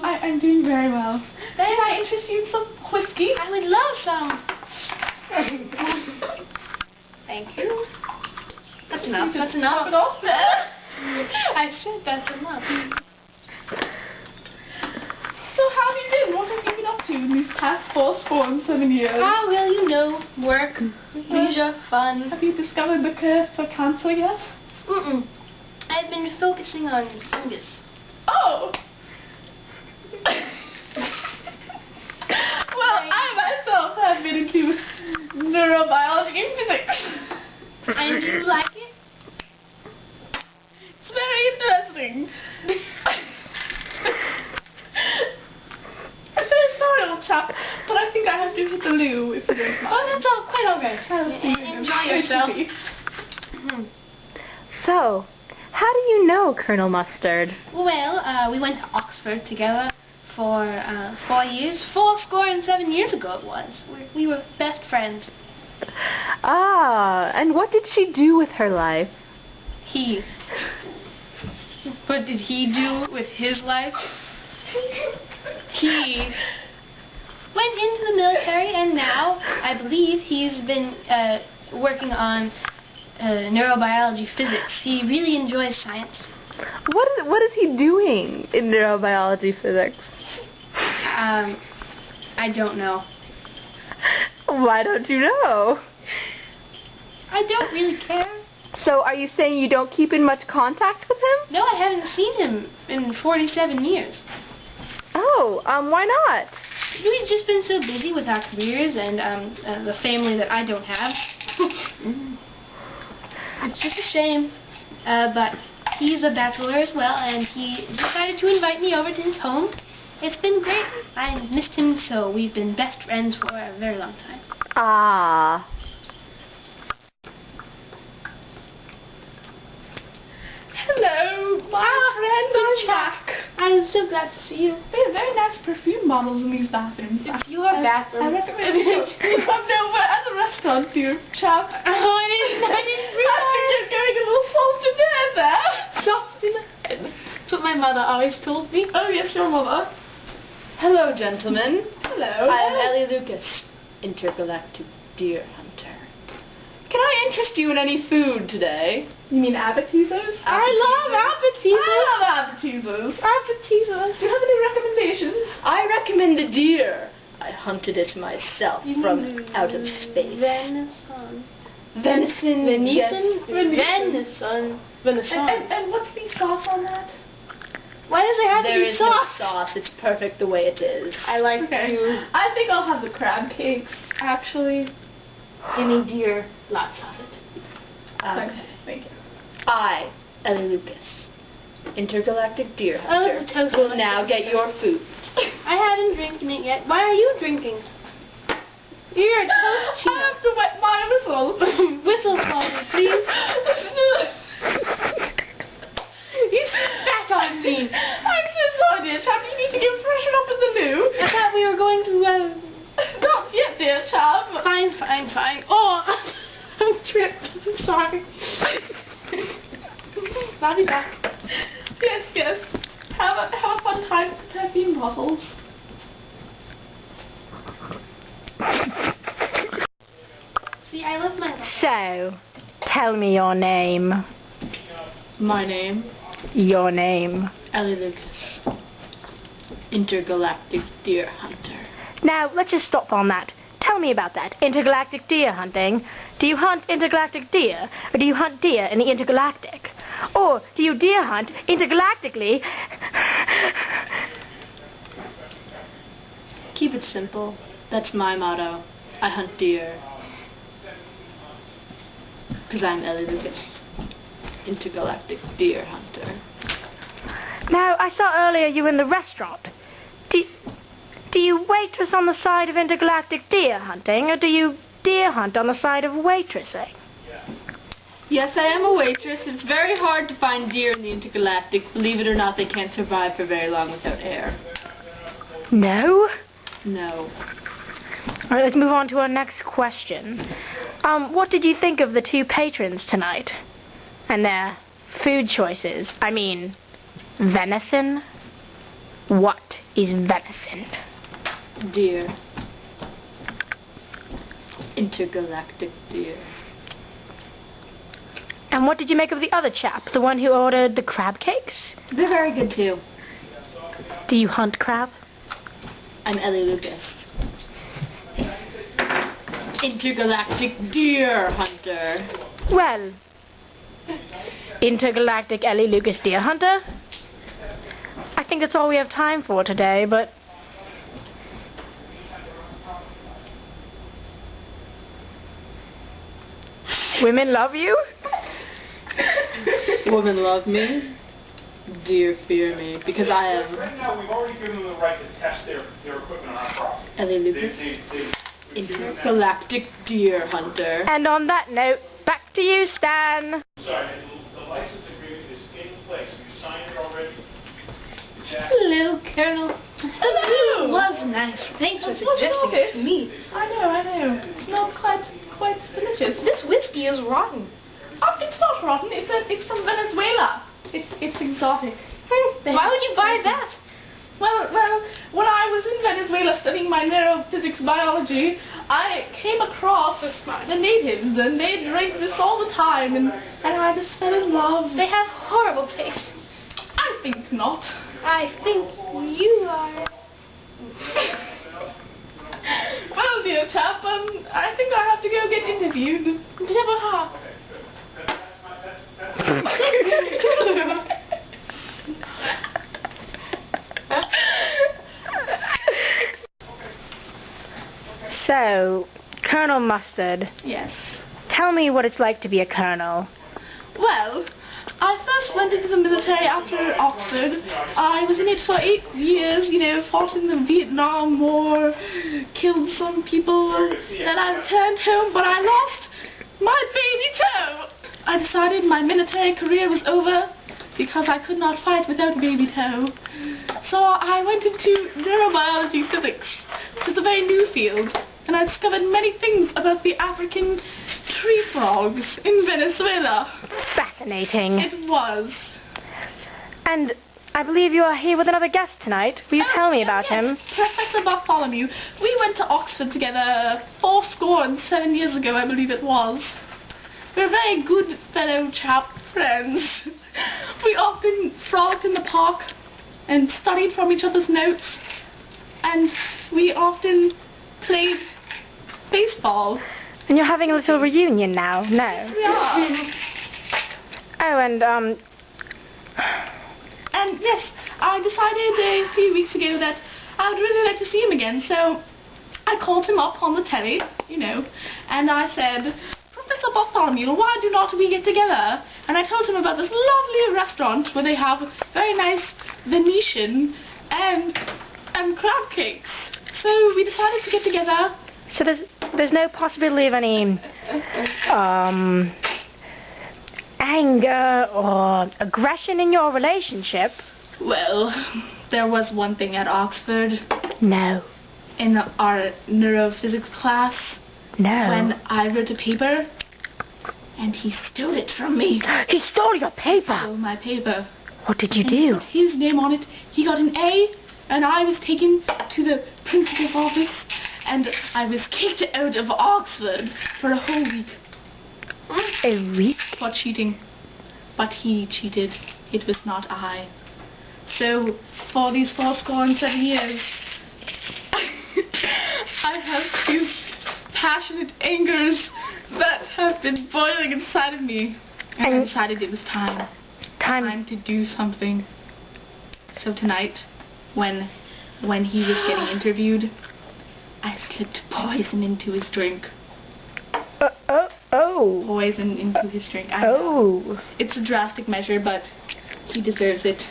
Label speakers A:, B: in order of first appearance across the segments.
A: I'm doing very well. May I interest you in some whiskey?
B: I would love some. Thank you. That's enough. That's enough.
A: Top it off there.
B: I said that's enough.
A: So how have you been? What have you been up to in these past 7 years?
B: Ah, well, you know, work, leisure, fun.
A: Have you discovered the curse for cancer yet?
B: I've been focusing on fungus.
A: Oh! Well, I myself have been into neurobiology and physics.
B: And do you like it?
A: It's very interesting. I'm very sorry, old chap, but I think I have to hit the loo if you don't mind.
B: Oh, that's all quite all right. Enjoy yourself.
C: So, how do you know Colonel Mustard?
B: Well, we went to Oxford together for 4 years. 7 years ago it was. We were best friends.
C: Ah, and what did she do with her life?
B: What did he do with his life? He went into the military, and now I believe he's been working on neurobiology physics. He really enjoys science.
C: What is he doing in neurobiology physics?
B: I don't know.
C: Why don't you know?
B: I don't really care.
C: So are you saying you don't keep in much contact with him?
B: No, I haven't seen him in 47 years.
C: Oh, why not?
B: We've just been so busy with our careers and the family that I don't have. It's just a shame. But he's a bachelor as well, and he decided to invite me over to his home. It's been great. I missed him so. We've been best friends for a very long time.
C: Ah.
A: Hello, my friend Jack.
B: I'm so glad to see you.
A: They have very nice perfume bottles in these bathrooms.
B: It's your bathroom.
A: I recommend it. No, but at the restaurant, dear chap.
B: Oh, I didn't realize.
A: You're going a little soft in the head there.
B: Soft in the head. That's what my mother always told me.
A: Oh, yes, your mother.
D: Hello, gentlemen.
A: Hello.
D: I'm Ellie Lucas, intergalactic deer hunter. Can I interest you in any food today?
A: You mean appetizers?
B: I love appetizers.
A: I love appetizers.
B: Appetizers.
A: Do you have any recommendations?
D: I recommend a deer. I hunted it myself from out of space.
B: Venison.
D: Venison.
B: Venison?
D: Venison.
B: Venison.
A: And what's the sauce on that?
B: Why does there have to
D: There
B: be
D: is no
B: sauce?
D: sauce. It's perfect the way it is.
B: I like
A: Okay.
B: you.
A: I think I'll have the crab cakes, actually.
B: Any deer, lots of it.
A: Okay. Thank you.
D: I, Ellie Lucas, intergalactic deer
B: I love
D: hunter,
B: the toast.
D: will now get your food.
B: I haven't drinking it yet. Why are you drinking? You're a toast
A: I
B: cheetah.
A: have to wet my whistle.
B: Whistle for me, please. You spat on me.
A: I'm so sorry, dear chap. You need to get freshened up in the loo.
B: I thought we were going to,
A: Not yet, dear chap.
B: Fine. Oh, I'm tripped. I'm sorry. I'll be back.
A: Yes. Have a fun time with the perfume bottles.
B: See, I left my...
C: So, tell me your name.
D: My name,
C: Your name.
D: Ellie Lucas, intergalactic deer hunter.
C: Now, let's just stop on that. Tell me about that. Intergalactic deer hunting. Do you hunt intergalactic deer? Or do you hunt deer in the intergalactic? Or do you deer hunt intergalactically?
D: Keep it simple. That's my motto. I hunt deer. Because I'm Ellie Lucas, intergalactic deer hunter.
C: Now, I saw earlier you were in the restaurant. Do you waitress on the side of intergalactic deer hunting, or do you deer hunt on the side of waitressing?
D: Yes, I am a waitress. It's very hard to find deer in the intergalactic. Believe it or not, they can't survive for very long without air.
C: No?
D: No.
C: All right, let's move on to our next question. What did you think of the two patrons tonight? And their food choices? I mean, venison, What is venison?
D: Deer. Intergalactic deer.
C: And what did you make of the other chap, the one who ordered the crab cakes?
D: They're very good too.
C: Do you hunt crab?
D: I'm Ellie Lucas. Intergalactic deer hunter.
C: Well, intergalactic Ellie Lucas deer hunter. I think that's all we have time for today, but women love you?
D: Women love me. Deer fear me because I am
E: Right now, we've already given them the right to test their equipment on our property.
D: Ellie Lucas.
E: We've given them that.
D: Intergalactic deer hunter.
C: And on that note, back to you, Stan.
E: Sorry, the license agreement is in place. You signed it already?
B: Hello, Colonel.
A: Hello.
B: It was nice. Thanks for
A: What's all
B: suggesting
A: this?
B: it to me.
A: I know. It smells quite delicious.
B: This whiskey is rotten.
A: Oh, it's not rotten. It's from Venezuela. It's exotic.
B: Why would you buy that?
A: Well, when I was in Venezuela studying my neurophysics biology, I came across the natives, and they drank this all the time, and I just fell in love.
B: They have horrible taste.
A: I think not.
B: I think you are.
A: Well, dear chap, I think I have to go get interviewed.
C: So, Colonel Mustard,
A: Yes.
C: tell me what it's like to be a colonel.
A: Well, I first went into the military after Oxford. I was in it for 8 years, fought in the Vietnam War, killed some people. Then I returned home, but I lost my baby toe. I decided my military career was over because I could not fight without baby toe. So I went into neurobiology physics, which is a very new field, and I discovered many things about the African tree frogs in Venezuela.
C: Fascinating.
A: It was.
C: And I believe you are here with another guest tonight. Will you tell me about him?
A: Professor Bartholomew. We went to Oxford together 7 years ago, I believe it was. We're very good fellow chap friends. We often frolicked in the park and studied from each other's notes, and we often played baseball.
C: And you're having a little reunion now? No.
A: We are.
C: Oh, and
A: And yes, I decided a few weeks ago that I would really like to see him again, so I called him up on the telly, and I said, Professor Bartholomew, why do not we get together? And I told him about this lovely restaurant where they have very nice Venetian and crab cakes. So we decided to get together.
C: so there's no possibility of any anger or aggression in your relationship?
A: Well, there was one thing at Oxford
C: No.
A: in our neurophysics class
C: No.
A: when I wrote a paper and he stole it from me.
C: He stole your paper.
A: Stole my paper.
C: What did you
A: And
C: do?
A: put his name on it. He got an A, and I was taken to the principal's office, and I was kicked out of Oxford for a whole week
C: A week?
A: for cheating. But he cheated. It was not I. So, for these 7 years, I have two passionate angers that have been boiling inside of me. And I decided it was time to do something. So tonight, when he was getting interviewed, I slipped poison into his drink.
C: Oh.
A: Poison into his drink. I know.
C: Oh.
A: It's a drastic measure, but he deserves it.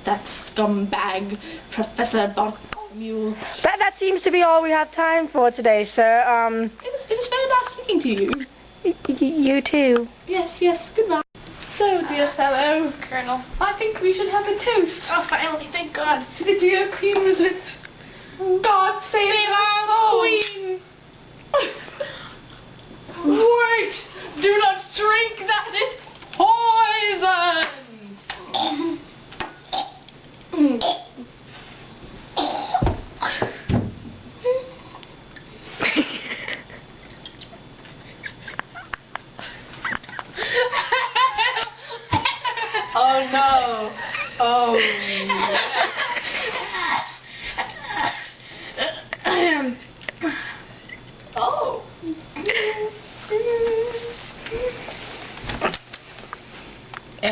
A: That scumbag, Professor Bartholomew.
C: That seems to be all we have time for today, sir.
A: It was very nice speaking to you.
C: You too.
A: Yes, goodbye. So, dear fellow,
B: Colonel.
A: I think we should have a toast.
B: Oh, finally, thank God.
A: To the dear Queen Elizabeth. God save our
B: Queen.
A: Wait! Do not drink that! It's poison!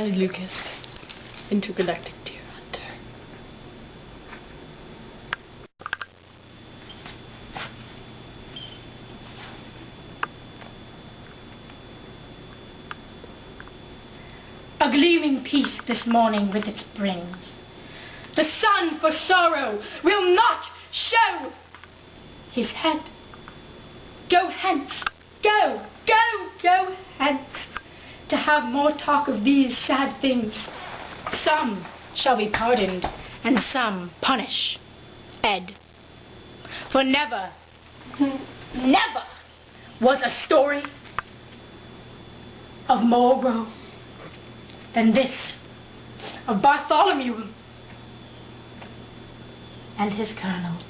C: Johnny Lucas, intergalactic deer hunter. A gleaming peace this morning with its brings. The sun for sorrow will not show his head. Go hence, go, go, go hence, to have more talk of these sad things. Some shall be pardoned, and some punish. Ed. For never, never was a story of more woe than this of Bartholomew and his colonel.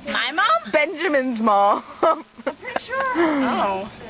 F: My mom? Benjamin's mom. I'm pretty sure. Oh.